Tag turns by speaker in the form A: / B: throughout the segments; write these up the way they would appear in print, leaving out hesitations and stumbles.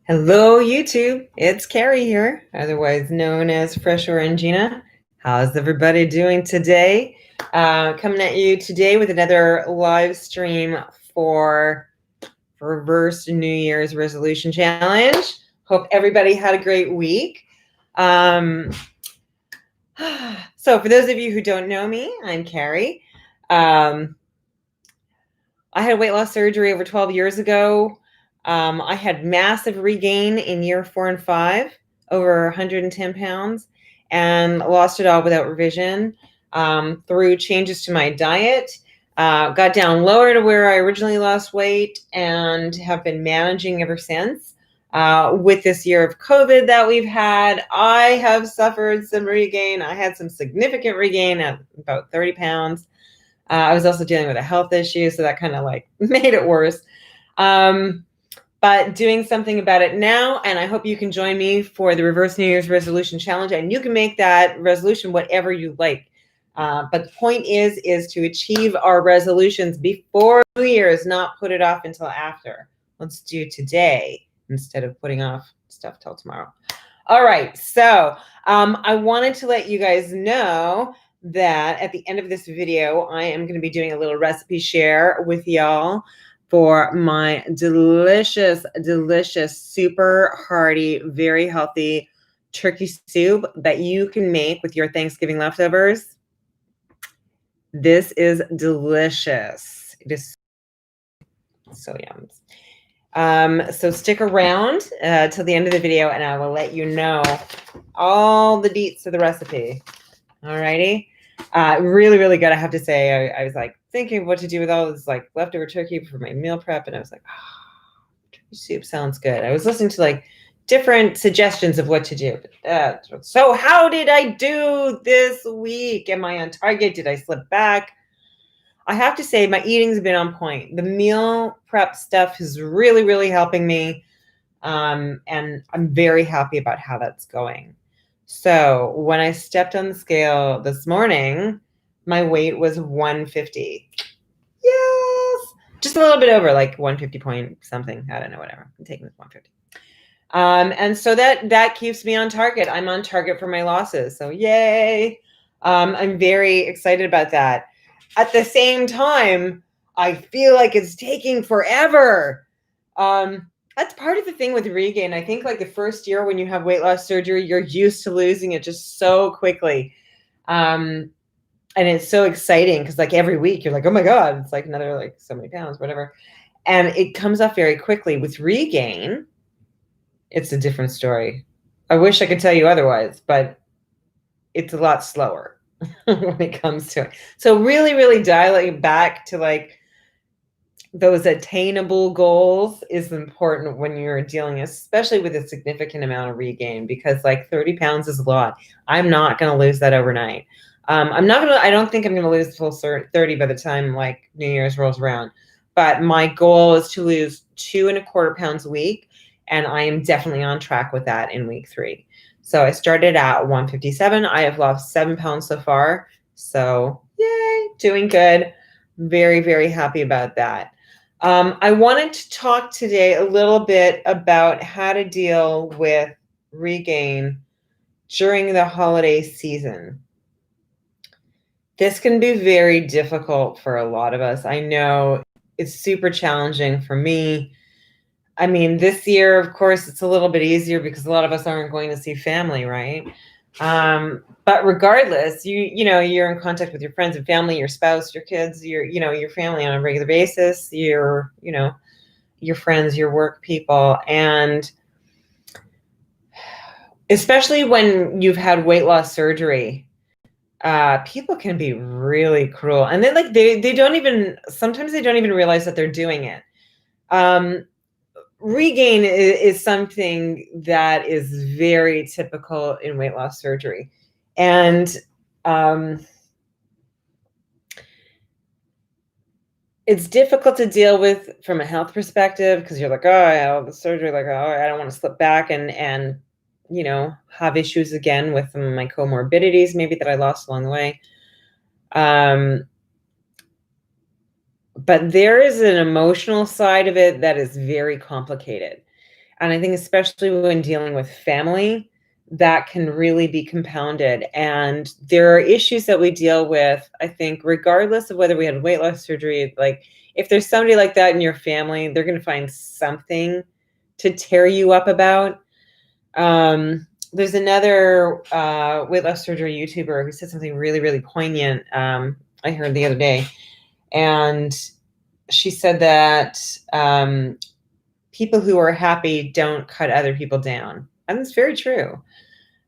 A: Hello, YouTube. It's Carrie here, otherwise known as Fresh Orangina. How's everybody doing today? Coming at you today with another live stream for Reverse New Year's Resolution Challenge. Hope everybody had a great week. So for those of you who don't know me, I'm Carrie. I had weight loss surgery over 12 years ago. I had massive regain in year 4 and 5, over 110 pounds, and lost it all without revision through changes to my diet. Got down lower to where I originally lost weight and have been managing ever since. With this year of COVID that we've had, I have suffered some regain. I had some significant regain at about 30 pounds. I was also dealing with a health issue, so that kind of like made it worse. But doing something about it now, and I hope you can join me for the Reverse New Year's Resolution Challenge, and you can make that resolution whatever you like. But the point is to achieve our resolutions before New Year's, not put it off until after. Let's do today instead of putting off stuff till tomorrow. All right, so I wanted to let you guys know that at the end of this video, I am going to be doing a little recipe share with y'all for my delicious, super hearty, very healthy turkey soup that you can make with your Thanksgiving leftovers. This is delicious. It is so yum. So stick around till the end of the video, and I will let you know all the deets of the recipe. Alrighty. Really good. I have to say, I was like thinking of what to do with all this like leftover turkey for my meal prep, and I was like, turkey soup sounds good. I was listening to like different suggestions of what to do. So how did I do this week? Am I on target? Did I slip back? I have to say my eating's been on point. The meal prep stuff is really helping me. And I'm very happy about how that's going. So when I stepped on the scale this morning, my weight was 150. Yes, just a little bit over, like 150 point something. I don't know, whatever. I'm taking this 150. And so that keeps me on target. I'm on target for my losses. So yay. I'm very excited about that. At the same time, I feel like it's taking forever. That's part of the thing with regain. I think like the first year when you have weight loss surgery, you're used to losing it just so quickly. And it's so exciting because like every week you're like, oh my God, it's like another like so many pounds, whatever. And it comes up very quickly. With regain, it's a different story. I wish I could tell you otherwise, but it's a lot slower when it comes to it. So really dialing back to like those attainable goals is important when you're dealing, especially with a significant amount of regain, because like 30 pounds is a lot. I'm not going to lose that overnight. I don't think I'm going to lose the full 30 by the time like New Year's rolls around. But my goal is to lose 2.25 pounds a week. And I am definitely on track with that in week 3. So I started at 157. I have lost 7 pounds so far. So yay, doing good. Very happy about that. I wanted to talk today a little bit about how to deal with regain during the holiday season. This can be very difficult for a lot of us. I know it's super challenging for me. I mean, this year, of course, it's a little bit easier because a lot of us aren't going to see family, right? But regardless, you're in contact with your friends and family, your spouse, your kids, your family on a regular basis, your friends, your work people. And especially when you've had weight loss surgery, people can be really cruel. And then like sometimes they don't even realize that they're doing it. Regain is something that is very typical in weight loss surgery. And it's difficult to deal with from a health perspective because you're like, oh, I had the surgery, like, oh, I don't want to slip back and have issues again with some of my comorbidities maybe that I lost along the way. But there is an emotional side of it that is very complicated. And I think especially when dealing with family, that can really be compounded. And there are issues that we deal with, I think, regardless of whether we had weight loss surgery. Like, if there's somebody like that in your family, they're going to find something to tear you up about. There's another weight loss surgery YouTuber who said something really, really poignant. I heard the other day, and she said that people who are happy don't cut other people down, and it's very true.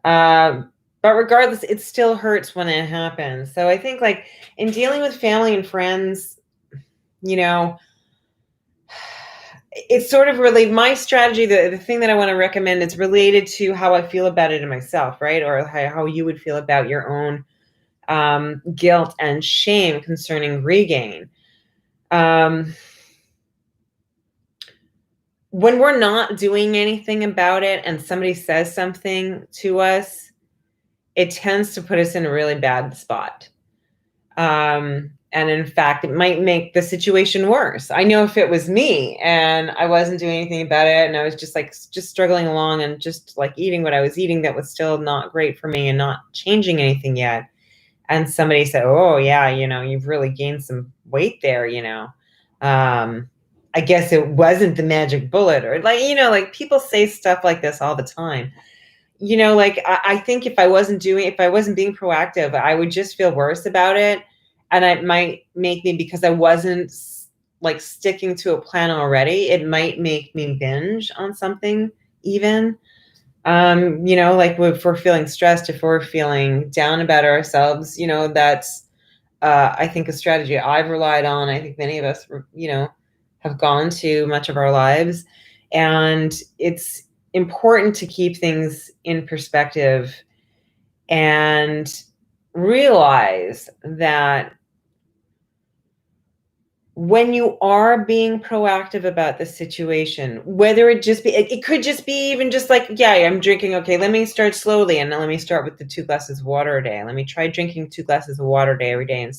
A: But regardless, it still hurts when it happens. So I think, like, in dealing with family and friends, you know, it's sort of really my strategy. The thing that I want to recommend is related to how I feel about it in myself, right? Or how you would feel about your own guilt and shame concerning regain. When we're not doing anything about it and somebody says something to us, it tends to put us in a really bad spot. And in fact, it might make the situation worse. I know if it was me and I wasn't doing anything about it and I was just struggling along and just like eating what I was eating that was still not great for me and not changing anything yet. And somebody said, oh yeah, you've really gained some weight there, I guess it wasn't the magic bullet, or like people say stuff like this all the time. Like I think if I wasn't being proactive, I would just feel worse about it. And it might make me, because I wasn't like sticking to a plan already, it might make me binge on something even. Like if we're feeling stressed, if we're feeling down about ourselves, that's, I think, a strategy I've relied on. I think many of us, have gone to much of our lives. And it's important to keep things in perspective and realize that when you are being proactive about the situation, whether it could just be even just like, yeah, I'm drinking. Okay, let me start slowly. And let me start with the 2 glasses of water a day. Let me try drinking 2 glasses of water a day every day and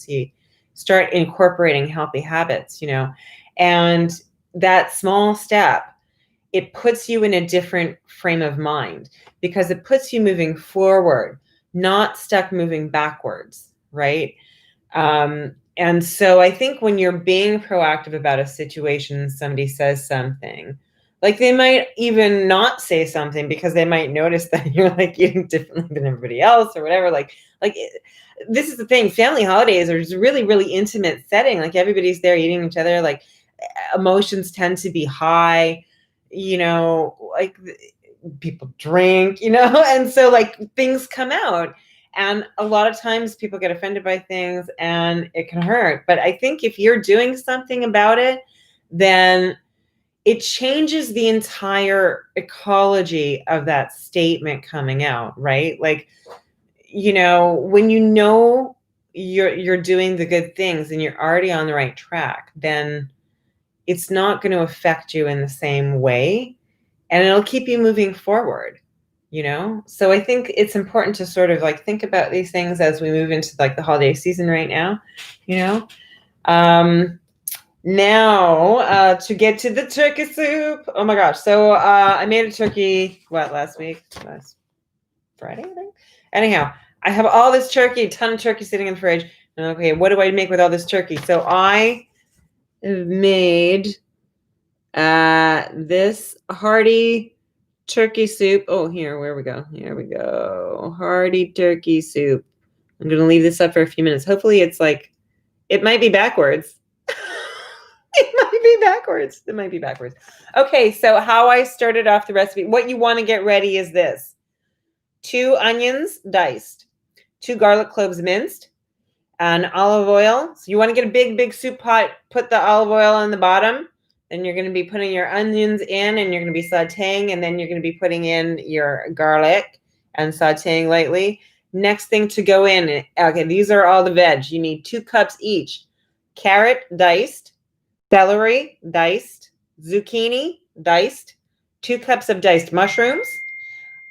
A: start incorporating healthy habits, and that small step, it puts you in a different frame of mind because it puts you moving forward, not stuck moving backwards, right? And so I think when you're being proactive about a situation, somebody says something, like they might even not say something because they might notice that you're like eating differently than everybody else or whatever. This is the thing. Family holidays are just a really, really intimate setting. Like everybody's there eating each other. Like emotions tend to be high, like people drink, and so like things come out. And a lot of times people get offended by things and it can hurt. But I think if you're doing something about it, then it changes the entire ecology of that statement coming out, right? Like, when you're doing the good things and you're already on the right track, then it's not going to affect you in the same way, and it'll keep you moving forward. So I think it's important to sort of like think about these things as we move into like the holiday season right now. Now to get to the turkey soup. Oh my gosh. So I made a turkey last Friday, I think. Anyhow, I have all this turkey, a ton of turkey sitting in the fridge. Okay, what do I make with all this turkey? So I made this hearty turkey soup. Oh, here we go. Hearty turkey soup. I'm going to leave this up for a few minutes. Hopefully it's like, it might be backwards. It might be backwards. Okay, so how I started off the recipe. What you want to get ready is this. 2 onions diced, 2 garlic cloves minced, and olive oil. So you want to get a big, big soup pot, put the olive oil on the bottom. Then you're going to be putting your onions in and you're going to be sauteing, and then you're going to be putting in your garlic and sauteing lightly. Next thing to go in, okay, these are all the veg. You need 2 cups each. Carrot diced, celery diced, zucchini diced, 2 cups of diced mushrooms,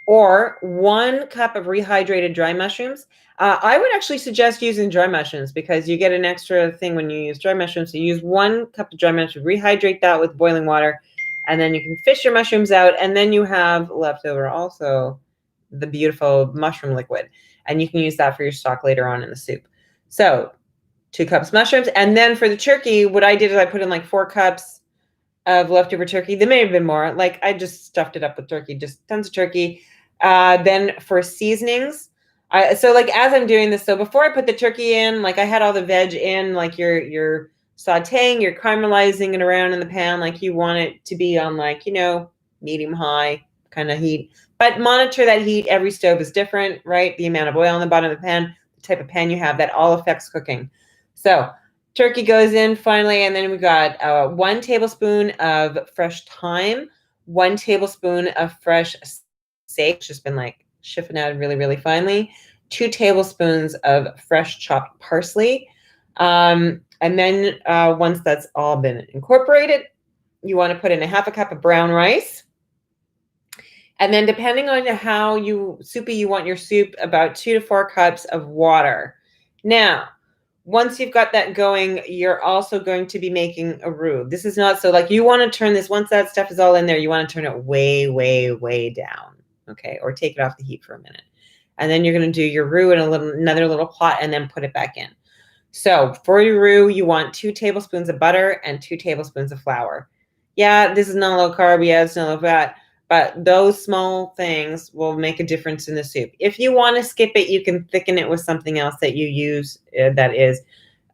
A: or 1 cup of rehydrated dry mushrooms. I would actually suggest using dry mushrooms because you get an extra thing when you use dry mushrooms. So use 1 cup of dry mushrooms, rehydrate that with boiling water, And then you can fish your mushrooms out, and then you have left over also the beautiful mushroom liquid, and you can use that for your stock later on in the soup. So 2 cups mushrooms. And then for the turkey, what I did is I put in like 4 cups of leftover turkey. There may have been more. Like I just stuffed it up with turkey, just tons of turkey. Then for seasonings, so like as I'm doing this, so before I put the turkey in, like I had all the veg in, like you're sauteing, you're caramelizing it around in the pan, like you want it to be on like, medium high kind of heat. But monitor that heat. Every stove is different, right? The amount of oil on the bottom of the pan, the type of pan you have, that all affects cooking. So turkey goes in finally, and then we got 1 tablespoon of fresh thyme, 1 tablespoon of fresh sage, just been like chiffonaded really, really finely, 2 tablespoons of fresh chopped parsley. And then once that's all been incorporated, you want to put in a 1/2 cup of brown rice. And then depending on how soupy you want your soup, about 2 to 4 cups of water. Now, once you've got that going, you're also going to be making a roux. This is not, so like you want to turn this, once that stuff is all in there, you want to turn it way, way, way down. Okay. Or take it off the heat for a minute. And then you're going to do your roux in another little pot and then put it back in. So for your roux, you want 2 tablespoons of butter and 2 tablespoons of flour. Yeah, this is not low carb. Yeah, it's not low fat. But those small things will make a difference in the soup. If you want to skip it, you can thicken it with something else that you use that is,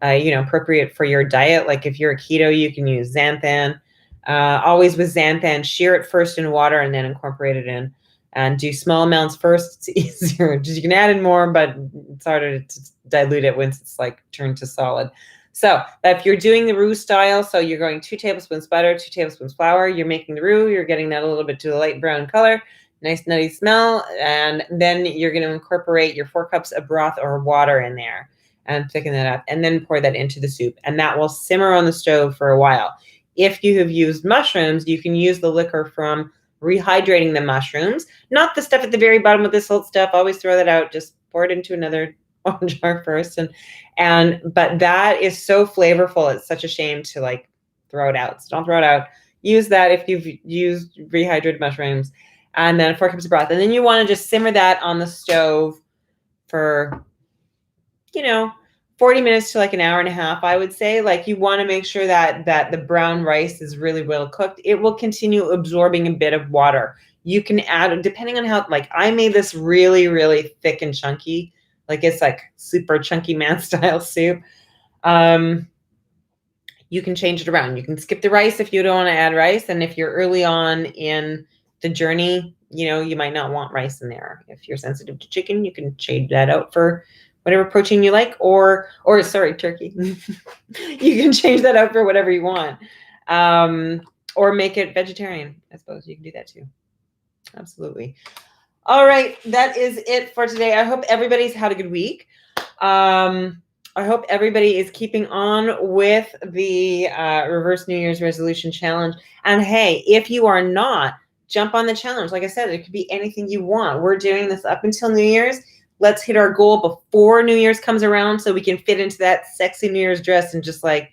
A: appropriate for your diet. Like if you're a keto, you can use xanthan. Always with xanthan, shear it first in water and then incorporate it in. And do small amounts first. It's easier. You can add in more, but it's harder to dilute it once it's like turned to solid. So if you're doing the roux style, so you're going 2 tablespoons butter, 2 tablespoons flour, you're making the roux, you're getting that a little bit to a light brown color, nice nutty smell, and then you're going to incorporate your 4 cups of broth or water in there and thicken that up, and then pour that into the soup, and that will simmer on the stove for a while. If you have used mushrooms, you can use the liquor from rehydrating the mushrooms, not the stuff at the very bottom with the salt stuff. Always throw that out. Just pour it into another jar first, but that is so flavorful. It's such a shame to like throw it out. So don't throw it out. Use that if you've used rehydrated mushrooms, and then 4 cups of broth, and then you want to just simmer that on the stove for 40 minutes to like an hour and a half, I would say. Like you want to make sure that the brown rice is really well cooked. It will continue absorbing a bit of water. You can add, depending on how, like I made this really, really thick and chunky. Like it's like super chunky man style soup. You can change it around. You can skip the rice if you don't want to add rice. And if you're early on in the journey, you might not want rice in there. If you're sensitive to chicken, you can change that out for whatever protein you like, or turkey. You can change that out for whatever you want. Or make it vegetarian. I suppose you can do that too. Absolutely. All right. That is it for today. I hope everybody's had a good week. I hope everybody is keeping on with the Reverse New Year's Resolution Challenge. And hey, if you are not, jump on the challenge. Like I said, it could be anything you want. We're doing this up until New Year's. Let's hit our goal before New Year's comes around so we can fit into that sexy New Year's dress and just like,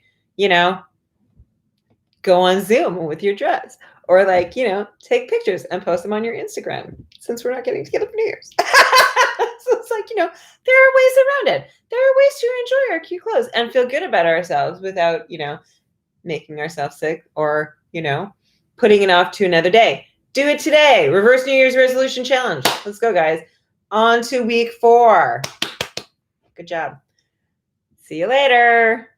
A: go on Zoom with your dress, or like, take pictures and post them on your Instagram, since we're not getting together for New Year's. So it's like, there are ways around it. There are ways to enjoy our cute clothes and feel good about ourselves without, making ourselves sick or, putting it off to another day. Do it today. Reverse New Year's Resolution Challenge. Let's go, guys. On to week 4. Good job. See you later.